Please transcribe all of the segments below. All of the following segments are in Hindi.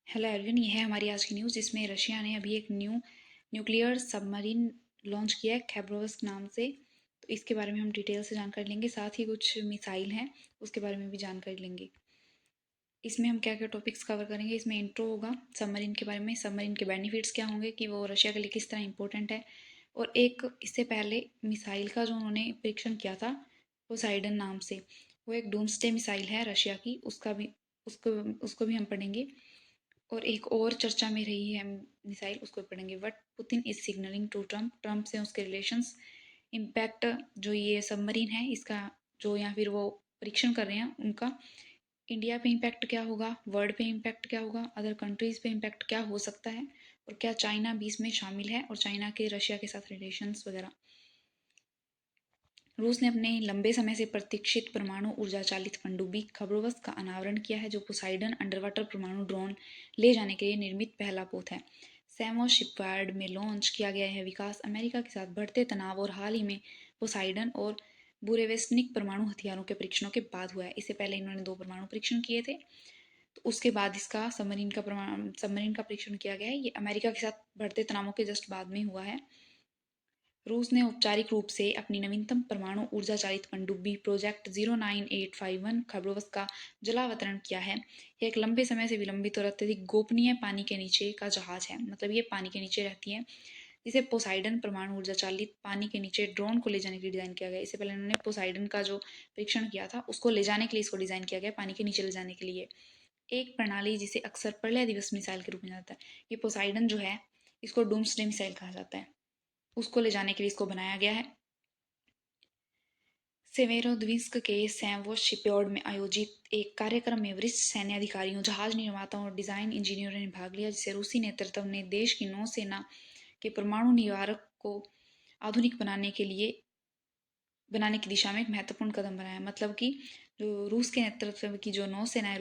हेलो एवरीवन, ये है हमारी आज की न्यूज़ जिसमें रशिया ने अभी एक न्यूक्लियर सबमरीन लॉन्च किया है खैबरोव्स्क नाम से। तो इसके बारे में हम डिटेल से जानकारी लेंगे, साथ ही कुछ मिसाइल हैं उसके बारे में भी जानकारी लेंगे। इसमें हम क्या क्या टॉपिक्स कवर करेंगे, इसमें इंट्रो होगा सबमरीन के बारे में, सबमरीन के बेनिफिट्स क्या होंगे कि वो रशिया के लिए किस तरह इंपॉर्टेंट है, और एक इससे पहले मिसाइल का जो उन्होंने परीक्षण किया था पोसाइडन नाम से, वो एक डूम्सडे मिसाइल है रशिया की, उसको उसको भी हम पढ़ेंगे। और एक और चर्चा में रही है मिसाइल, उसको पढ़ेंगे। What Putin is signalling to Trump, Trump से उसके रिलेशंस, इम्पैक्ट जो ये सबमरीन है इसका, जो या फिर वो परीक्षण कर रहे हैं उनका इंडिया पे इम्पैक्ट क्या होगा, वर्ल्ड पे इम्पैक्ट क्या होगा, अदर कंट्रीज़ पे इम्पैक्ट क्या हो सकता है, और क्या चाइना भी इसमें शामिल है, और चाइना के रशिया के साथ रिलेशंस वगैरह। रूस ने अपने लंबे समय से प्रतीक्षित परमाणु ऊर्जा चालित पनडुब्बी खबरोवस्क का अनावरण किया है, जो पोसाइडन अंडरवाटर परमाणु ड्रोन ले जाने के लिए निर्मित पहला पोत है। सैमो शिपयार्ड में लॉन्च किया गया है विकास अमेरिका के साथ बढ़ते तनाव और हाल ही में पोसाइडन और बुरेवेस्निक परमाणु हथियारों के परीक्षणों के बाद हुआ है। इससे पहले इन्होंने 2 परमाणु परीक्षण किए थे, तो उसके बाद इसका सबमरीन का परीक्षण किया गया है। ये अमेरिका के साथ बढ़ते तनावों के जस्ट बाद में हुआ है। रूस ने औपचारिक रूप से अपनी नवीनतम परमाणु ऊर्जा चालित पनडुब्बी प्रोजेक्ट 09851 खबरोवस्क का जलावतरण किया है। यह एक लंबे समय से विलंबित और अत्यधिक गोपनीय पानी के नीचे का जहाज है, मतलब ये पानी के नीचे रहती है, जिसे पोसाइडन परमाणु ऊर्जा चालित पानी के नीचे ड्रोन को ले जाने के लिए डिजाइन किया गया। इससे पहले उन्होंने पोसाइडन का जो परीक्षण किया था उसको ले जाने के लिए इसको डिजाइन किया गया, पानी के नीचे ले जाने के लिए। एक प्रणाली जिसे अक्सर प्रलय दिवस मिसाइल के रूप में जाता है, ये पोसाइडन जो है इसको डूम्सडे मिसाइल कहा जाता है, उसको ले जाने के लिए इसको बनाया गया है। सेवेरोद्विस्क के सैवोस शिपयार्ड में आयोजित एक कार्यक्रम में वरिष्ठ सैन्य अधिकारियों, जहाज निर्माताओं और डिजाइन इंजीनियरों ने भाग लिया, जिसे रूसी नेतृत्व ने देश की नौसेना के परमाणु निवारक को आधुनिक बनाने की दिशा में एक महत्वपूर्ण कदम बनाया। मतलब कि जो रूस के नेतृत्व की जो नौसेना है,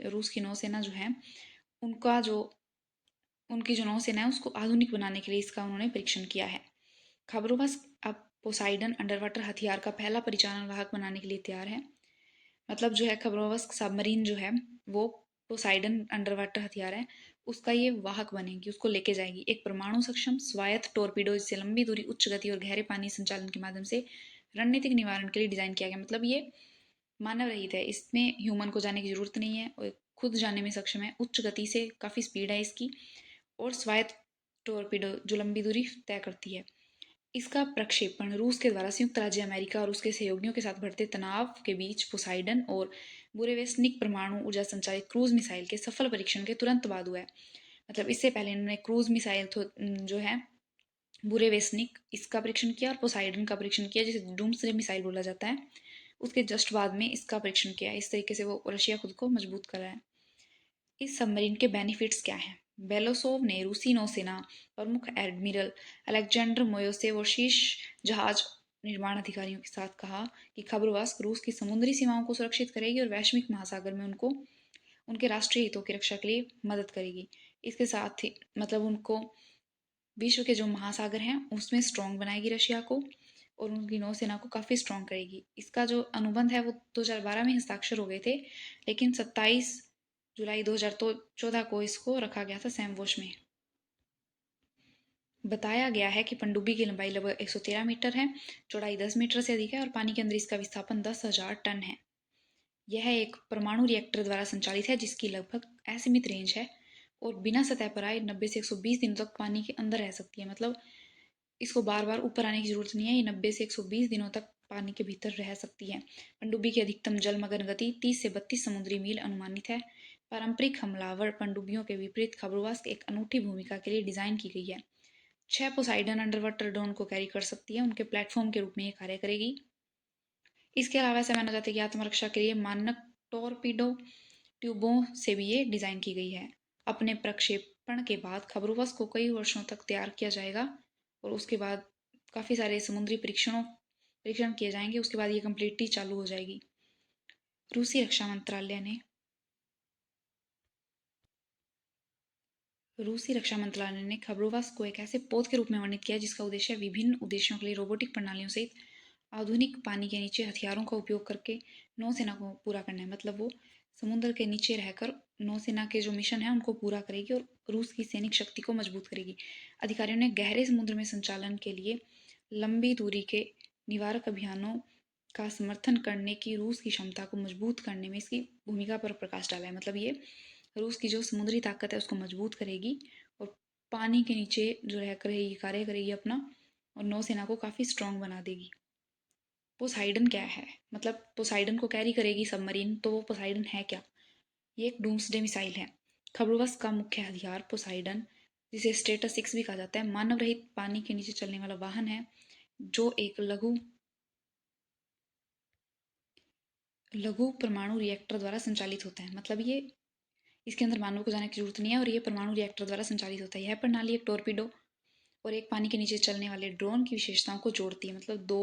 रूस की नौसेना जो है उनका जो उनकी जो नौसेना है उसको आधुनिक बनाने के लिए इसका उन्होंने परीक्षण किया है। खबरोवस्क अब पोसाइडन अंडरवाटर हथियार का पहला परिचालन वाहक बनाने के लिए तैयार है। मतलब जो है खबरोवस्क सबमरीन जो है वो पोसाइडन अंडरवाटर हथियार है, उसका ये वाहक बनेगी, उसको लेके जाएगी। एक परमाणु सक्षम स्वायत्त टोरपीडो, जिसे लंबी दूरी, उच्च गति और गहरे पानी संचालन के माध्यम से रणनीतिक निवारण के लिए डिजाइन किया गया। मतलब ये मानव रहित है, इसमें ह्यूमन को जाने की जरूरत नहीं है और खुद जाने में सक्षम है, उच्च गति से काफ़ी स्पीड है इसकी, और स्वायत्त टोरपीडो जो लंबी दूरी तय करती है। इसका प्रक्षेपण रूस के द्वारा संयुक्त राज्य अमेरिका और उसके सहयोगियों के साथ बढ़ते तनाव के बीच पोसाइडन और बुरेवेस्निक परमाणु ऊर्जा संचालित क्रूज मिसाइल के सफल परीक्षण के तुरंत बाद हुआ है। मतलब इससे पहले इन्होंने क्रूज मिसाइल जो है बुरेवेस्निक, इसका परीक्षण किया, और पोसाइडन का परीक्षण किया, जिसे डूम्सडे मिसाइल बोला जाता है, उसके जस्ट बाद में इसका परीक्षण किया। इस तरीके से वो रशिया खुद को मजबूत कर रहा है। इस सबमरीन के बेनिफिट्स क्या हैं? बेलोसोव ने रूसी नौसेना प्रमुख एडमिरल अलेक्जेंडर मोयोसेव और शीर्ष जहाज निर्माण अधिकारियों के साथ कहा कि खबरवास्क रूस की समुद्री सीमाओं को सुरक्षित करेगी और वैश्विक महासागर में उनके राष्ट्रीय हितों की रक्षा के लिए मदद करेगी। इसके साथ ही मतलब उनको विश्व के जो महासागर हैं उसमें स्ट्रॉन्ग बनाएगी रशिया को, और उनकी नौसेना को काफ़ी स्ट्रॉन्ग करेगी। इसका जो अनुबंध है वो 2012 में हस्ताक्षर हो गए थे, लेकिन 27 जुलाई 2014 को इसको रखा गया था सैमवोश में। बताया गया है कि पनडुब्बी की लंबाई लगभग 113 मीटर है, चौड़ाई 10 मीटर से अधिक है, और पानी के अंदर इसका विस्थापन 10,000 टन है। यह एक परमाणु रिएक्टर द्वारा संचालित है, जिसकी लगभग असीमित रेंज है और बिना सतह पर आए 90 से 120 दिनों तक पानी के अंदर रह सकती है। मतलब इसको बार बार ऊपर आने की जरूरत नहीं है, ये 90 से 120 दिनों तक पानी के भीतर रह सकती है। पनडुब्बी की अधिकतम जलमग्न गति 30 से 32 समुद्री मील अनुमानित है। पारंपरिक हमलावर पनडुब्बियों के विपरीत खबरवास एक अनूठी भूमिका के लिए डिजाइन की गई है। 6 पोसाइडन अंडरवाटर ड्रोन को कैरी कर सकती है, उनके प्लेटफॉर्म के रूप में ये कार्य करेगी। इसके अलावा ऐसा माना जाता है कि आत्मरक्षा के लिए मानक टॉरपीडो ट्यूबों से भी ये डिजाइन की गई है। अपने प्रक्षेपण के बाद खबरोवस को कई वर्षों तक तैयार किया जाएगा, और उसके बाद काफ़ी सारे समुद्री परीक्षण किए जाएंगे, उसके बाद ये कम्प्लीटली चालू हो जाएगी। रूसी रक्षा मंत्रालय ने खबरोवास को एक ऐसे पोत के रूप में वर्णित किया जिसका उद्देश्य विभिन्न उद्देश्यों के लिए रोबोटिक प्रणालियों सहित आधुनिक पानी के नीचे हथियारों का उपयोग करके नौसेना को पूरा करना है। मतलब वो समुद्र के नीचे रहकर नौसेना के जो मिशन है उनको पूरा करेगी और रूस की सैनिक शक्ति को मजबूत करेगी। अधिकारियों ने गहरे समुद्र में संचालन के लिए लंबी दूरी के निवारक अभियानों का समर्थन करने की रूस की क्षमता को मजबूत करने में इसकी भूमिका पर प्रकाश डाला है। मतलब ये रूस की जो समुद्री ताकत है उसको मजबूत करेगी और पानी के नीचे जो रह कर ये कार्य करेगी अपना, और नौसेना को काफ़ी स्ट्रांग बना देगी। पोसाइडन क्या है? मतलब पोसाइडन को कैरी करेगी सबमरीन, तो वो पोसाइडन है क्या? ये एक डूम्सडे मिसाइल है। खबरवश का मुख्य हथियार पोसाइडन, जिसे स्टेटस 6 भी कहा जाता है, मानव रहित पानी के नीचे चलने वाला वाहन है जो एक लघु लघु परमाणु रिएक्टर द्वारा संचालित होता है। मतलब ये इसके अंदर मानव को जाने की जरूरत नहीं है और ये परमाणु रिएक्टर द्वारा संचालित होता है। यह प्रणाली एक टोरपीडो और एक पानी के नीचे चलने वाले ड्रोन की विशेषताओं को जोड़ती है। मतलब दो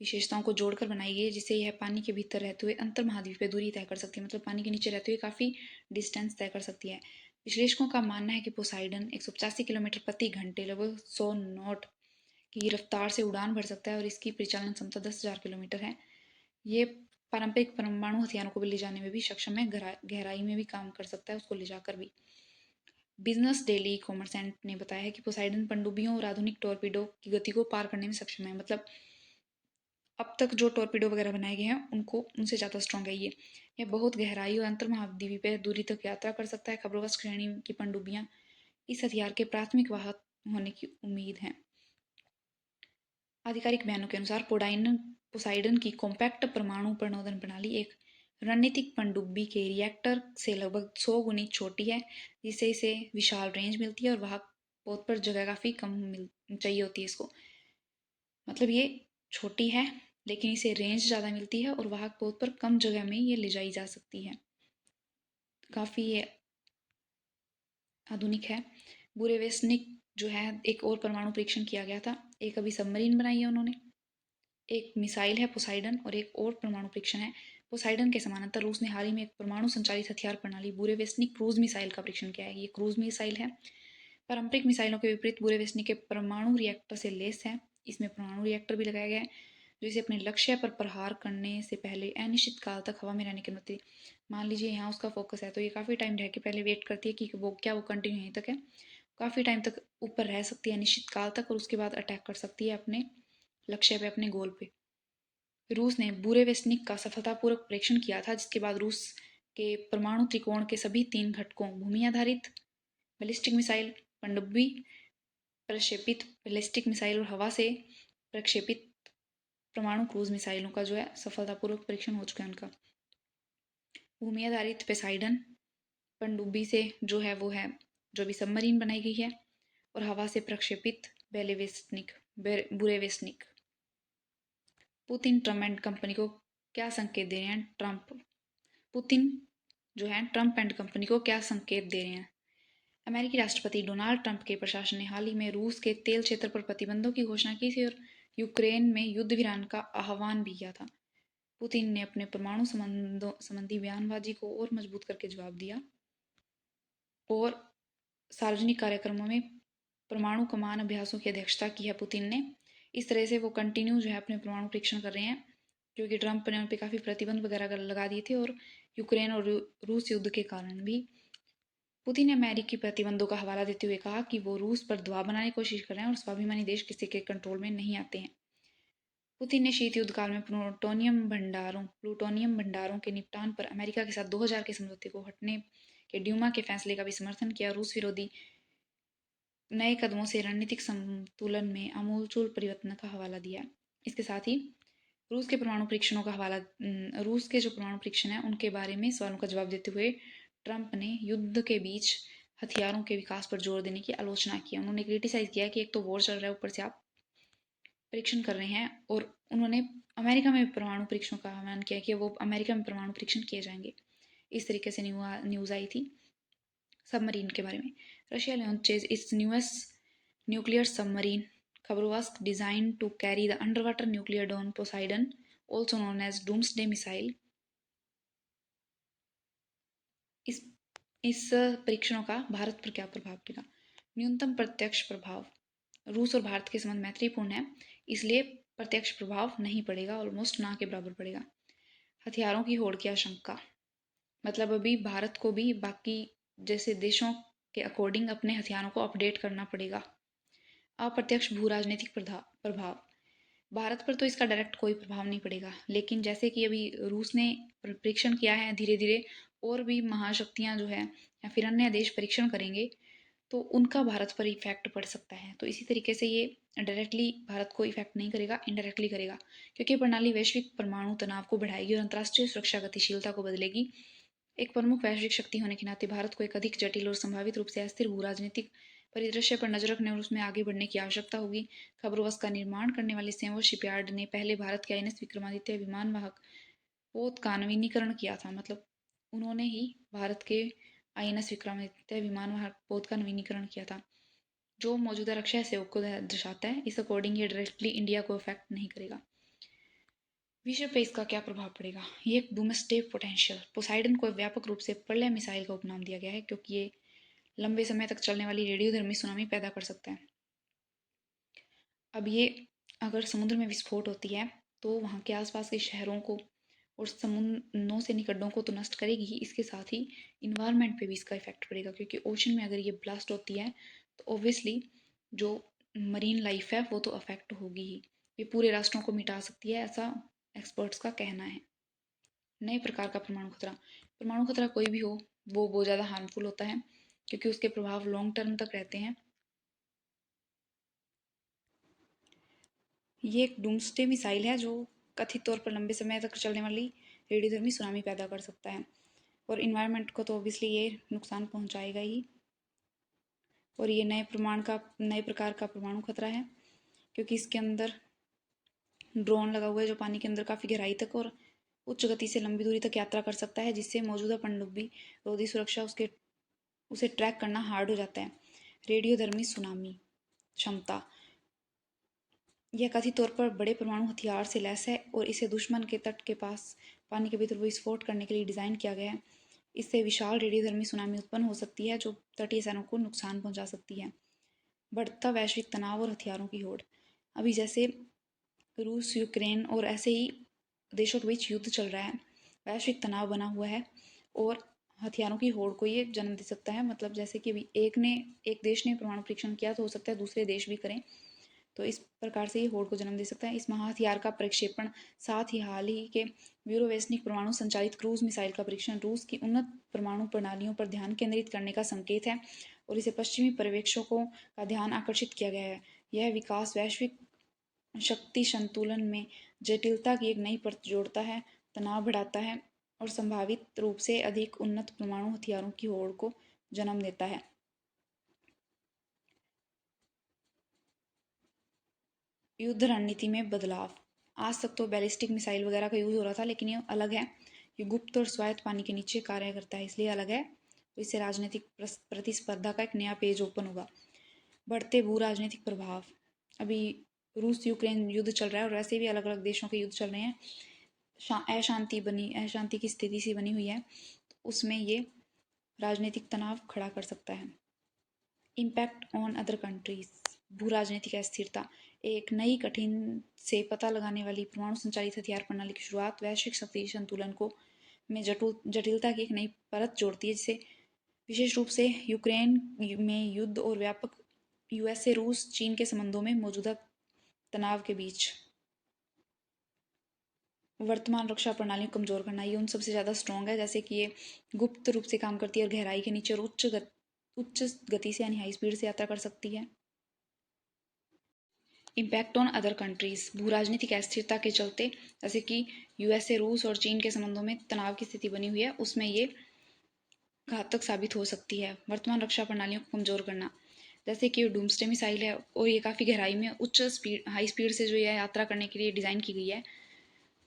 विशेषताओं को जोड़कर बनाई गई है जिससे यह पानी के भीतर रहते हुए अंतर महाद्वीपीय दूरी तय कर सकती है। मतलब पानी के नीचे रहते हुए काफ़ी डिस्टेंस तय कर सकती है। विश्लेषकों का मानना है कि पोसाइडन 185 किलोमीटर प्रति घंटे लगभग 100 नॉट की रफ्तार से उड़ान भर सकता है और इसकी परिचालन क्षमता 10,000 किलोमीटर है। ये पारंपरिक परमाणु हथियारों को भी ले जाने में भी सक्षम है, गहराई में भी काम कर सकता है उसको ले जाकर भी। बिजनेस डेली कॉमर्सेंट ने बताया है कि पोसाइडन पनडुब्बियों और आधुनिक टॉर्पीडो की गति को पार करने में सक्षम है। मतलब अब तक जो टॉर्पीडो वगैरह बनाए गए हैं उनको उनसे ज़्यादा स्ट्रॉन्ग है ये। यह बहुत गहराई और अंतर महाद्वीपीय दूरी तक यात्रा कर सकता है। खबरवश श्रेणी की पनडुब्बियां इस हथियार के प्राथमिक वाहक होने की उम्मीद है। आधिकारिक बयानों के अनुसार पोसाइडन की कॉम्पैक्ट परमाणु प्रणोदन प्रणाली एक रणनीतिक पनडुब्बी के रिएक्टर से लगभग 100 गुनी छोटी है, जिससे इसे विशाल रेंज मिलती है और वाहक पोत पर जगह काफ़ी कम चाहिए होती है इसको। मतलब ये छोटी है लेकिन इसे रेंज ज़्यादा मिलती है और वाहक पोत पर कम जगह में ये ले जाई जा सकती है। काफ़ी ये आधुनिक है। बुरेवेस्निक जो है एक और परमाणु परीक्षण किया गया था। एक अभी सबमरीन बनाई है उन्होंने, एक मिसाइल है पोसाइडन और एक और परमाणु परीक्षण है। पोसाइडन के समानांतर रूस ने हाल ही में एक परमाणु संचालित हथियार प्रणाली बुरेवेस्निक क्रूज मिसाइल का परीक्षण किया है। ये क्रूज मिसाइल है। पारंपरिक मिसाइलों के विपरीत बुरेवेस्निक के परमाणु रिएक्टर से लेस है। इसमें परमाणु रिएक्टर भी लगाया गया है जो इसे अपने लक्ष्य पर प्रहार करने से पहले अनिश्चित काल तक हवा में रहने की अनुमति। मान लीजिए यहाँ उसका फोकस है तो ये काफ़ी टाइम रह के पहले वेट करती है कि वो कंटिन्यू यहीं तक है, काफ़ी टाइम तक ऊपर रह सकती है अनिश्चित काल तक और उसके बाद अटैक कर सकती है अपने लक्ष्य पे, अपने गोल पे। रूस ने बुरेवेस्निक का सफलतापूर्वक परीक्षण किया था जिसके बाद रूस के परमाणु त्रिकोण के सभी 3 घटकों भूमि आधारित बैलिस्टिक मिसाइल, पनडुब्बी प्रक्षेपित बैलिस्टिक मिसाइल और हवा से प्रक्षेपित परमाणु क्रूज मिसाइलों का जो है सफलतापूर्वक परीक्षण हो चुका है उनका। भूमि आधारित पोसाइडन पनडुब्बी से जो है वो है जो भी सबमरीन बनाई गई है, और हवा से प्रक्षेपित बेलेवेस्निक बुरेवेस्निक। पुतिन ट्रम्प एंड कंपनी को क्या संकेत दे रहे हैं? पुतिन जो है ट्रम्प एंड कंपनी को क्या संकेत दे रहे हैं? अमेरिकी राष्ट्रपति डोनाल्ड ट्रंप के प्रशासन ने हाल ही में रूस के तेल क्षेत्र पर प्रतिबंधों की घोषणा की थी और यूक्रेन में युद्ध विराम का आह्वान भी किया था। पुतिन ने अपने परमाणु संबंधी बयानबाजी को और मजबूत करके जवाब दिया और सार्वजनिक कार्यक्रमों में परमाणु कमान अभ्यासों की अध्यक्षता की है पुतिन ने। इस तरह से वो कंटिन्यू जो है अपने परमाणु परीक्षण कर रहे हैं क्योंकि ट्रंप ने उन पर काफ़ी प्रतिबंध वगैरह लगा दिए थे और यूक्रेन और रूस युद्ध के कारण भी। पुतिन ने अमेरिकी प्रतिबंधों का हवाला देते हुए कहा कि वो रूस पर दबाव बनाने की कोशिश कर रहे हैं और स्वाभिमानी देश किसी के कंट्रोल में नहीं आते हैं। पुतिन ने शीत युद्ध काल में प्लूटोनियम भंडारों के निपटान पर अमेरिका के साथ 2000 के समझौते को हटने के ड्यूमा के फैसले का भी समर्थन किया। रूस विरोधी नए कदमों से रणनीतिक संतुलन में आमूलचूल परिवर्तन का हवाला दिया। इसके साथ ही रूस के परमाणु परीक्षणों का हवाला रूस के जो परमाणु परीक्षण है उनके बारे में सवालों का जवाब देते हुए ट्रंप ने युद्ध के बीच हथियारों के विकास पर जोर देने की आलोचना की। उन्होंने क्रिटिसाइज किया कि एक तो वॉर चल रहा है, ऊपर से आप परीक्षण कर रहे हैं, और उन्होंने अमेरिका में परमाणु परीक्षणों का आह्वान किया कि वो अमेरिका में परमाणु परीक्षण किए जाएंगे। इस तरीके से न्यूज़ आई थी सबमरीन के बारे में। Russia launches it's newest nuclear submarine Khabarovsk designed to carry the underwater nuclear drone Poseidon, also known as Doomsday Missile। इस इस परीक्षणों का भारत पर क्या प्रभाव पड़ेगा? न्यूनतम प्रत्यक्ष प्रभाव। रूस और भारत के संबंध मैत्रीपूर्ण है इसलिए प्रत्यक्ष प्रभाव नहीं पड़ेगा, ऑलमोस्ट ना के बराबर पड़ेगा। हथियारों की होड़ की आशंका। मतलब अभी भारत को भी बाकी जैसे देशों के अकॉर्डिंग अपने हथियारों को अपडेट करना पड़ेगा। अप्रत्यक्ष भू राजनीतिक प्रभाव भारत पर तो इसका डायरेक्ट कोई प्रभाव नहीं पड़ेगा, लेकिन जैसे कि अभी रूस ने परीक्षण किया है, धीरे धीरे और भी महाशक्तियां जो है या फिर अन्य देश परीक्षण करेंगे तो उनका भारत पर इफेक्ट पड़ सकता है। तो इसी तरीके से ये डायरेक्टली भारत को इफेक्ट नहीं करेगा, इनडायरेक्टली करेगा, क्योंकि प्रणाली वैश्विक परमाणु तनाव को बढ़ाएगी और अंतर्राष्ट्रीय सुरक्षा गतिशीलता को बदलेगी। एक प्रमुख वैश्विक शक्ति होने के नाते भारत को एक अधिक जटिल और संभावित रूप से अस्थिर भू राजनीतिक परिदृश्य पर नजर रखने और उसमें आगे बढ़ने की आवश्यकता होगी। खबरों का निर्माण करने वाली सेंवर शिपयार्ड ने पहले भारत के आईएनएस विक्रमादित्य विमान वाहक पोत का नवीनीकरण किया था। मतलब उन्होंने ही भारत के आईएनएस विक्रमादित्य विमान वाहक पोत का नवीनीकरण किया था, जो मौजूदा रक्षा सहयोग को दर्शाता है। इस अकॉर्डिंग ये डायरेक्टली इंडिया को अफेक्ट नहीं करेगा। विश्व पे इसका क्या प्रभाव पड़ेगा? ये एक डोमेस्टिक पोटेंशियल पोसाइडन को व्यापक रूप से प्रलय मिसाइल का उपनाम दिया गया है, क्योंकि ये लंबे समय तक चलने वाली रेडियोधर्मी सुनामी पैदा कर सकता है। अब ये अगर समुद्र में विस्फोट होती है तो वहाँ के आसपास के शहरों को और समुद्र नौ से निकटों को तो नष्ट करेगी ही, इसके साथ ही इन्वायरमेंट पे भी इसका इफेक्ट पड़ेगा, क्योंकि ओशन में अगर ये ब्लास्ट होती है तो ऑब्वियसली जो मरीन लाइफ है वो तो अफेक्ट होगी ही। ये पूरे राष्ट्रों को मिटा सकती है, ऐसा एक्सपर्ट्स का कहना है। नए प्रकार का परमाणु खतरा, परमाणु खतरा कोई भी हो वो बहुत ज़्यादा हार्मफुल होता है, क्योंकि उसके प्रभाव लॉन्ग टर्म तक रहते हैं। ये एक डूम्सडे मिसाइल है जो कथित तौर पर लंबे समय तक चलने वाली रेडियोधर्मी सुनामी पैदा कर सकता है, और इन्वायरमेंट को तो ऑब्वियसली ये नुकसान पहुंचाएगा ही। और ये नए प्रकार का परमाणु खतरा है, क्योंकि इसके अंदर ड्रोन लगा हुआ है जो पानी के अंदर काफ़ी गहराई तक और उच्च गति से लंबी दूरी तक यात्रा कर सकता है, जिससे मौजूदा पनडुब्बी रोधी सुरक्षा उसे ट्रैक करना हार्ड हो जाता है। रेडियोधर्मी सुनामी क्षमता, यह कथित तौर पर बड़े परमाणु हथियार से लैस है और इसे दुश्मन के तट के पास पानी के भीतर विस्फोट करने के लिए डिज़ाइन किया गया है। इससे विशाल रेडियोधर्मी सुनामी उत्पन्न हो सकती है जो तटीय शहरों को नुकसान पहुंचा सकती है। बढ़ता वैश्विक तनाव और हथियारों की होड़, अभी जैसे रूस यूक्रेन और ऐसे ही देशों के बीच युद्ध चल रहा है, वैश्विक तनाव बना हुआ है और हथियारों की होड़ को ये जन्म दे सकता है। मतलब जैसे कि अभी एक देश ने परमाणु परीक्षण किया तो हो सकता है दूसरे देश भी करें, तो इस प्रकार से ये होड़ को जन्म दे सकता है। इस महाहथियार का प्रक्षेपण साथ ही हाल ही के व्यूरोवेस्निक परमाणु संचालित क्रूज मिसाइल का परीक्षण रूस की उन्नत परमाणु प्रणालियों पर ध्यान केंद्रित करने का संकेत है और इसे पश्चिमी पर्यवेक्षकों का ध्यान आकर्षित किया गया है। यह विकास वैश्विक शक्ति संतुलन में जटिलता की एक नई परत जोड़ता है, तनाव बढ़ाता है और संभावित रूप से अधिक उन्नत परमाणु हथियारों की होड़ को जन्म देता है। युद्ध रणनीति में बदलाव, आज तक तो बैलिस्टिक मिसाइल वगैरह का यूज़ हो रहा था, लेकिन ये अलग है। ये गुप्त और स्वायत्त पानी के नीचे कार्य करता है, इसलिए अलग है। तो इससे राजनीतिक प्रतिस्पर्धा का एक नया पेज ओपन होगा। बढ़ते भू राजनीतिक प्रभाव, अभी रूस यूक्रेन युद्ध चल रहा है और वैसे भी अलग अलग देशों के युद्ध चल रहे हैं। अशांति की स्थिति सी बनी हुई है, तो उसमें ये राजनीतिक तनाव खड़ा कर सकता है। इम्पैक्ट ऑन अदर कंट्रीज, भू राजनीतिक अस्थिरता, एक नई कठिन से पता लगाने वाली परमाणु संचालित हथियार प्रणाली की शुरुआत वैश्विक शक्ति संतुलन को में जटिलता की एक नई परत जोड़ती है, जिसे विशेष रूप से यूक्रेन में युद्ध और व्यापक यूएसए रूस चीन के संबंधों में मौजूदा तनाव के बीच वर्तमान रक्षा प्रणाली को कमजोर करना। ये उन सबसे ज़्यादा स्ट्रॉन्ग है, जैसे कि ये गुप्त रूप से काम करती है और गहराई के नीचे और उच्च गति से यानी हाई स्पीड से यात्रा कर सकती है। इम्पैक्ट ऑन अदर कंट्रीज, भू राजनीतिक अस्थिरता के चलते जैसे कि यूएसए रूस और चीन के संबंधों में तनाव की स्थिति बनी हुई है, उसमें ये घातक साबित हो सकती है। वर्तमान रक्षा प्रणालियों को कमजोर करना, जैसे कि डूम्सडे मिसाइल है और ये काफ़ी गहराई में हाई स्पीड से जो ये यात्रा करने के लिए डिज़ाइन की गई है,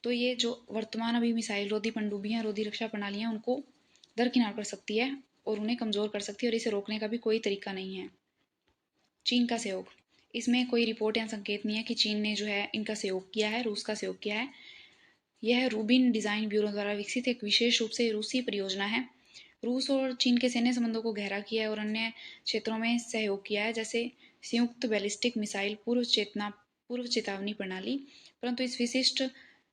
तो ये जो वर्तमान अभी मिसाइल रोधी पनडुब्बियां रोधी रक्षा प्रणालियां उनको दरकिनार कर सकती है और उन्हें कमज़ोर कर सकती है, और इसे रोकने का भी कोई तरीका नहीं है। चीन का सहयोग, इसमें कोई रिपोर्ट या संकेत नहीं है कि चीन ने जो है इनका सहयोग किया है, रूस का सहयोग किया है। यह रूबिन डिज़ाइन ब्यूरो द्वारा विकसित एक विशेष रूप से रूसी परियोजना है। रूस और चीन के सैन्य संबंधों को गहरा किया है और अन्य क्षेत्रों में सहयोग किया है, जैसे संयुक्त बैलिस्टिक मिसाइल पूर्व चेतावनी प्रणाली। परंतु इस विशिष्ट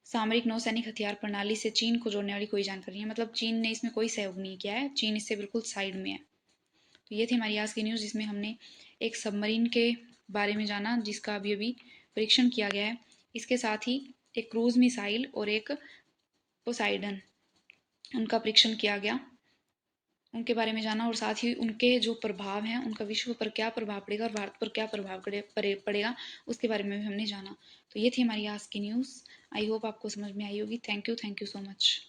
सामरिक नौसैनिक हथियार प्रणाली से चीन को जोड़ने वाली कोई जानकारी नहीं है, मतलब चीन ने इसमें कोई सहयोग नहीं किया है, चीन इससे बिल्कुल साइड में है। तो ये थी हमारी आज की न्यूज़, जिसमें हमने एक सबमरीन के बारे में जाना जिसका अभी अभी परीक्षण किया गया है। इसके साथ ही एक क्रूज मिसाइल और एक पोसाइडन, उनका परीक्षण किया गया, उनके बारे में जाना, और साथ ही उनके जो प्रभाव हैं, उनका विश्व पर क्या प्रभाव पड़ेगा और भारत पर क्या प्रभाव पड़ेगा, उसके बारे में भी हमने जाना। तो ये थी हमारी आज की न्यूज़। आई होप आपको समझ में आई होगी। Thank you so much.